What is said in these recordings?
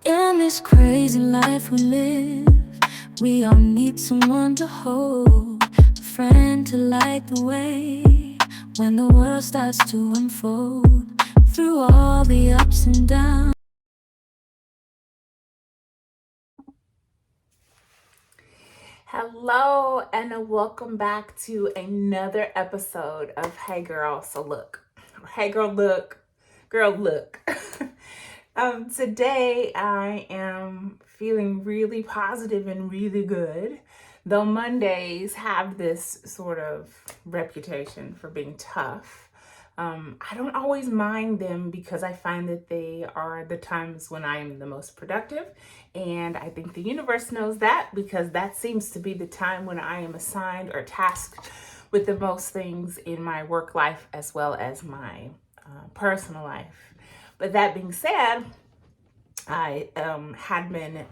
In this crazy life we live, we all need someone to hold, a friend to light the way when the world starts to unfold. Through all the ups and downs. Hello and welcome back to another episode of Hey Girl, So Look. Hey Girl, Look. Girl, Look. Today I am feeling really positive and really good. Though Mondays have this sort of reputation for being tough. I don't always mind them because I find that they are the times when I am the most productive. And I think the universe knows that because that seems to be the time when I am assigned or tasked with the most things in my work life as well as my personal life. But that being said, I had been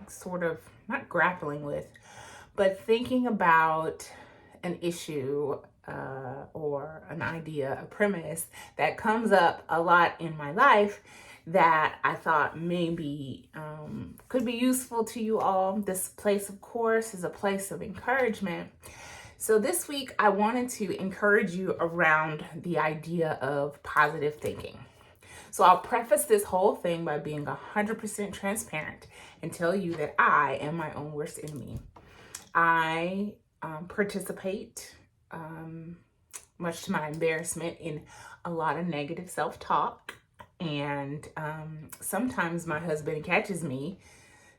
sort of not grappling with, but thinking about an issue or an idea, a premise that comes up a lot in my life that I thought maybe could be useful to you all. This place, of course, is a place of encouragement. So this week, I wanted to encourage you around the idea of positive thinking. So I'll preface this whole thing by being 100% transparent and tell you that I am my own worst enemy. I participate, much to my embarrassment, in a lot of negative self-talk. And sometimes my husband catches me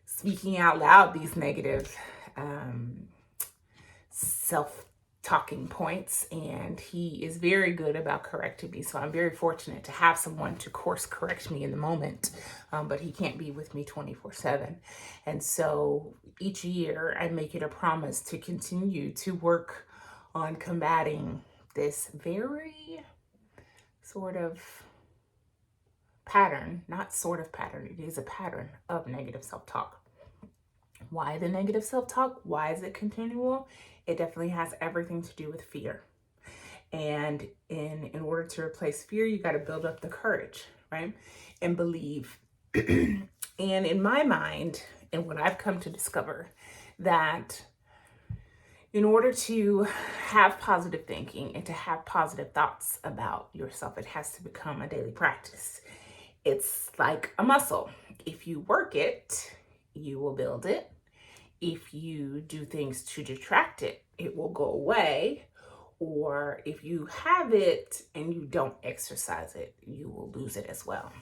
speaking out loud these negative self-talking points, and he is very good about correcting me. So I'm very fortunate to have someone to course correct me in the moment, but he can't be with me 24/7. And so each year I make it a promise to continue to work on combating this very sort of pattern, not sort of pattern, it is a pattern of negative self-talk. Why the negative self-talk? Why is it continual? It definitely has everything to do with fear. And in order to replace fear, you got to build up the courage, right? And believe. And in my mind, and what I've come to discover, that in order to have positive thinking and to have positive thoughts about yourself, it has to become a daily practice. It's like a muscle. If you work it, you will build it. If you do things to detract it, it will go away. Or if you have it and you don't exercise it, you will lose it as well.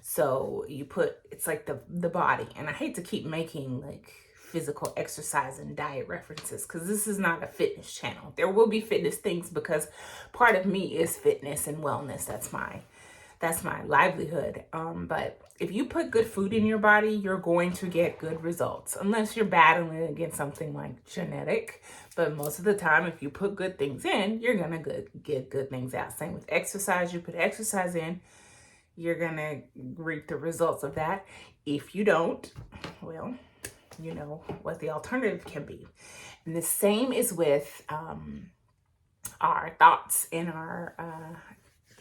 So it's like the body. And I hate to keep making like physical exercise and diet references because this is not a fitness channel. There will be fitness things because part of me is fitness and wellness. That's my livelihood. But if you put good food in your body, you're going to get good results, unless you're battling against something like genetic. But most of the time, if you put good things in, you're gonna get good things out. Same with exercise. You put exercise in, you're gonna reap the results of that. If you don't, well, you know what the alternative can be. And the same is with our thoughts and our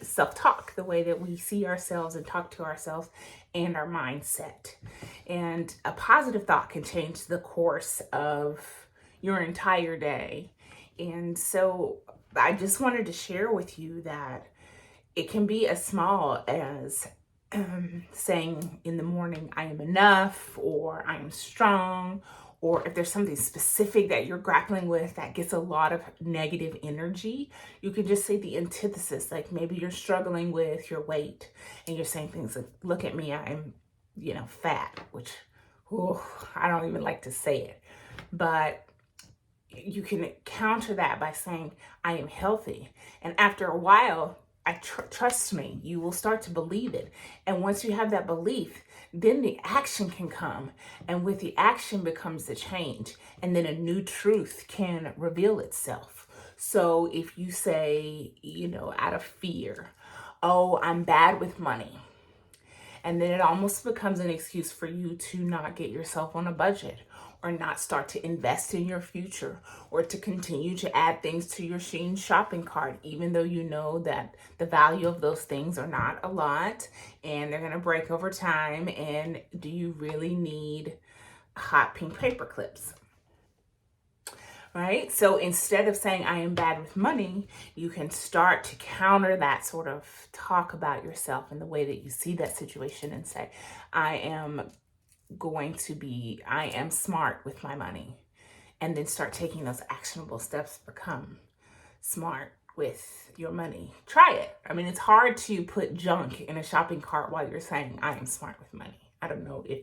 self-talk, the way that we see ourselves and talk to ourselves, and our mindset. And a positive thought can change the course of your entire day. And so I just wanted to share with you that it can be as small as saying in the morning, I am enough, or I am strong, or if there's something specific that you're grappling with that gets a lot of negative energy, you can just say the antithesis. Like maybe you're struggling with your weight and you're saying things like, look at me, I'm, fat, which, I don't even like to say it. But you can counter that by saying, I am healthy. And after a while, trust me, you will start to believe it. And once you have that belief, then the action can come. And with the action becomes the change. And then a new truth can reveal itself. So if you say, out of fear, oh, I'm bad with money. And then it almost becomes an excuse for you to not get yourself on a budget, or not start to invest in your future, or to continue to add things to your Shein shopping cart, even though you know that the value of those things are not a lot and they're going to break over time. And do you really need hot pink paper clips? Right? So instead of saying I am bad with money, you can start to counter that sort of talk about yourself in the way that you see that situation and say, I am smart with my money. And then start taking those actionable steps to become smart with your money. Try it. I mean, it's hard to put junk in a shopping cart while you're saying I am smart with money. I don't know if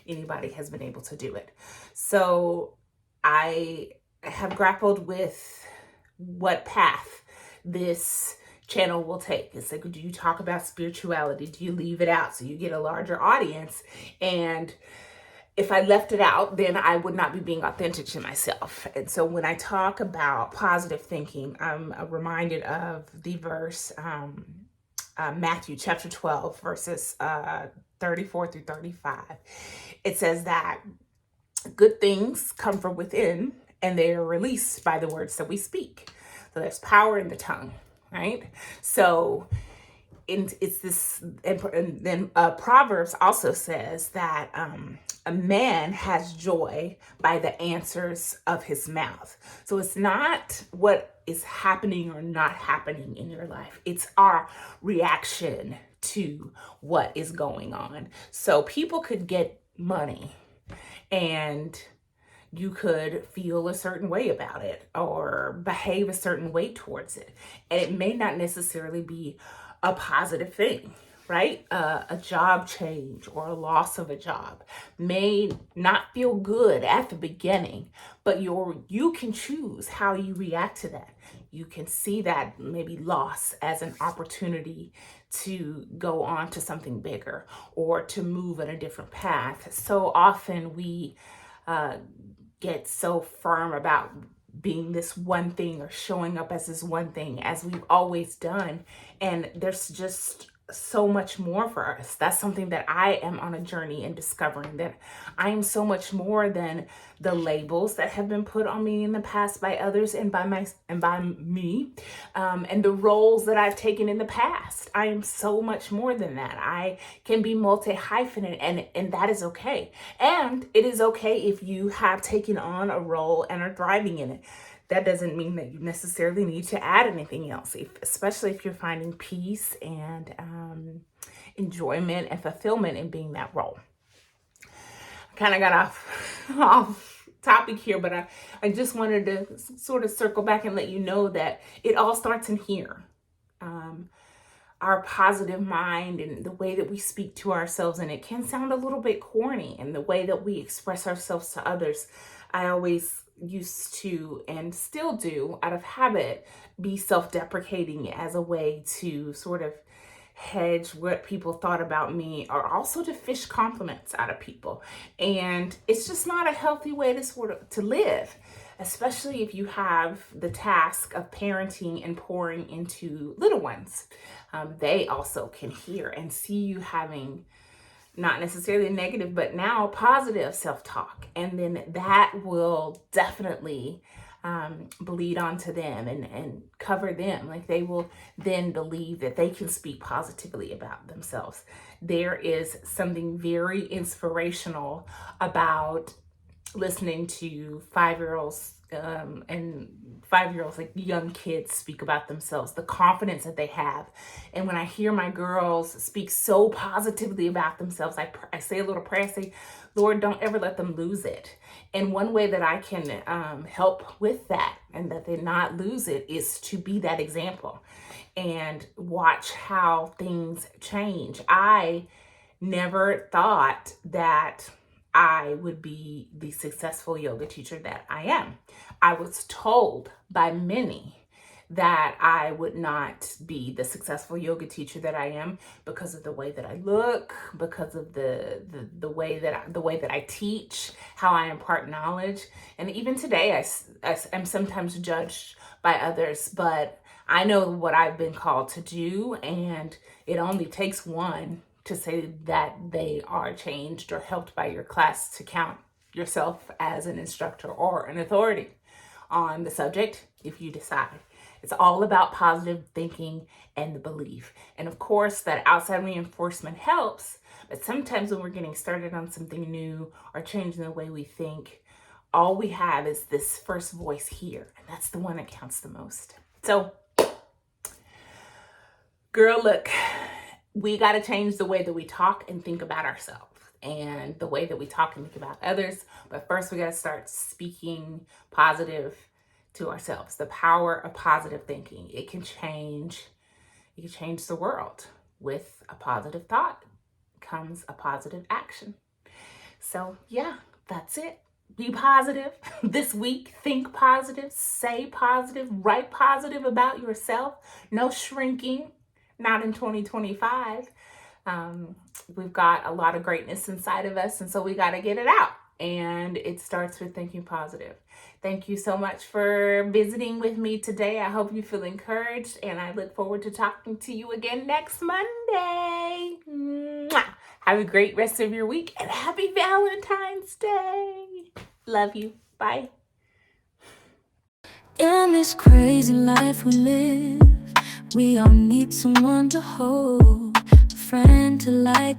anybody has been able to do it. So I have grappled with what path this channel will take. It's like, do you talk about spirituality? Do you leave it out so you get a larger audience? And if I left it out, then I would not be being authentic to myself. And so when I talk about positive thinking, I'm reminded of the verse, Matthew chapter 12, verses 34 through 35. It says that good things come from within, and they are released by the words that we speak. So there's power in the tongue, right? So it's this, and then Proverbs also says that a man has joy by the answers of his mouth. So it's not what is happening or not happening in your life. It's our reaction to what is going on. So people could get money and you could feel a certain way about it or behave a certain way towards it. And it may not necessarily be a positive thing, right? A job change or a loss of a job may not feel good at the beginning, but you can choose how you react to that. You can see that maybe loss as an opportunity to go on to something bigger or to move in a different path. So often we get so firm about being this one thing or showing up as this one thing as we've always done. And there's just so much more for us. That's something that I am on a journey in discovering, that I am so much more than the labels that have been put on me in the past by others and by me, and the roles that I've taken in the past. I am so much more than that. I can be multi-hyphenate, and that is okay. And it is okay if you have taken on a role and are thriving in it. That doesn't mean that you necessarily need to add anything else, especially if you're finding peace and enjoyment and fulfillment in being that role. I kind of got off topic here, but I just wanted to sort of circle back and let you know that it all starts in here. Our positive mind and the way that we speak to ourselves, and it can sound a little bit corny, and the way that we express ourselves to others. I always used to, and still do out of habit, be self-deprecating as a way to sort of hedge what people thought about me, or also to fish compliments out of people. And it's just not a healthy way to live, especially if you have the task of parenting and pouring into little ones. They also can hear and see you having not necessarily negative, but now positive self-talk. And then that will definitely bleed onto them and cover them. Like, they will then believe that they can speak positively about themselves. There is something very inspirational about listening to 5-year-olds and 5-year-olds, like young kids, speak about themselves, the confidence that they have. And when I hear my girls speak so positively about themselves, I say a little prayer. I say, Lord, don't ever let them lose it. And one way that I can help with that and that they not lose it is to be that example and watch how things change. I never thought that I would be the successful yoga teacher that I am. I was told by many that I would not be the successful yoga teacher that I am because of the way that I look, because of the way that I teach, how I impart knowledge. And even today, I am sometimes judged by others, but I know what I've been called to do, and it only takes one to say that they are changed or helped by your class to count yourself as an instructor or an authority on the subject if you decide. It's all about positive thinking and the belief. And of course, that outside reinforcement helps, but sometimes when we're getting started on something new or changing the way we think, all we have is this first voice here, and that's the one that counts the most. So, girl, look, we got to change the way that we talk and think about ourselves and the way that we talk and think about others. But first, we got to start speaking positive to ourselves. The power of positive thinking. It can change the world. With a positive thought comes a positive action. So yeah, that's it. Be positive this week. Think positive, say positive, write positive about yourself. No shrinking, not in 2025. We've got a lot of greatness inside of us, and so we got to get it out. And it starts with thinking positive. Thank you so much for visiting with me today. I hope you feel encouraged, and I look forward to talking to you again next Monday. Mwah! Have a great rest of your week, and happy Valentine's Day. Love you. Bye. In this crazy life we live, we all need someone to hold, a friend to like.